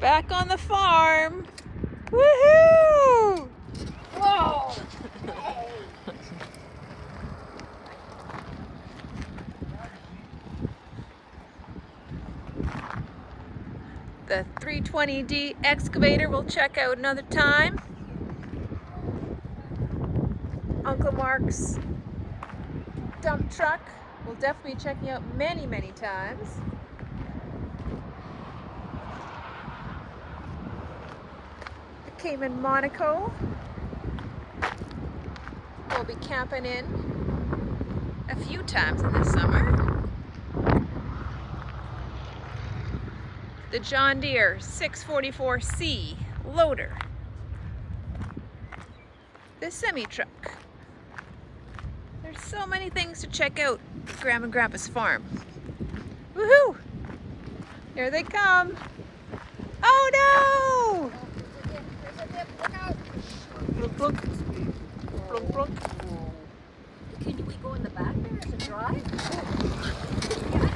Back on the farm. Woohoo! Whoa! The 320D excavator we'll check out another time. Uncle Mark's dump truck we'll definitely be checking out many, many times. The Kayden Monaco we'll be camping in a few times in the summer. The John Deere 644C loader. The semi-truck. There's so many things to check out at Grandma and Grandpa's farm. Woohoo! Here they come. Oh no! There's a dip, look out! Plunk, plunk. Plunk, plunk. Can we go in the back there? Is it dry? Yeah,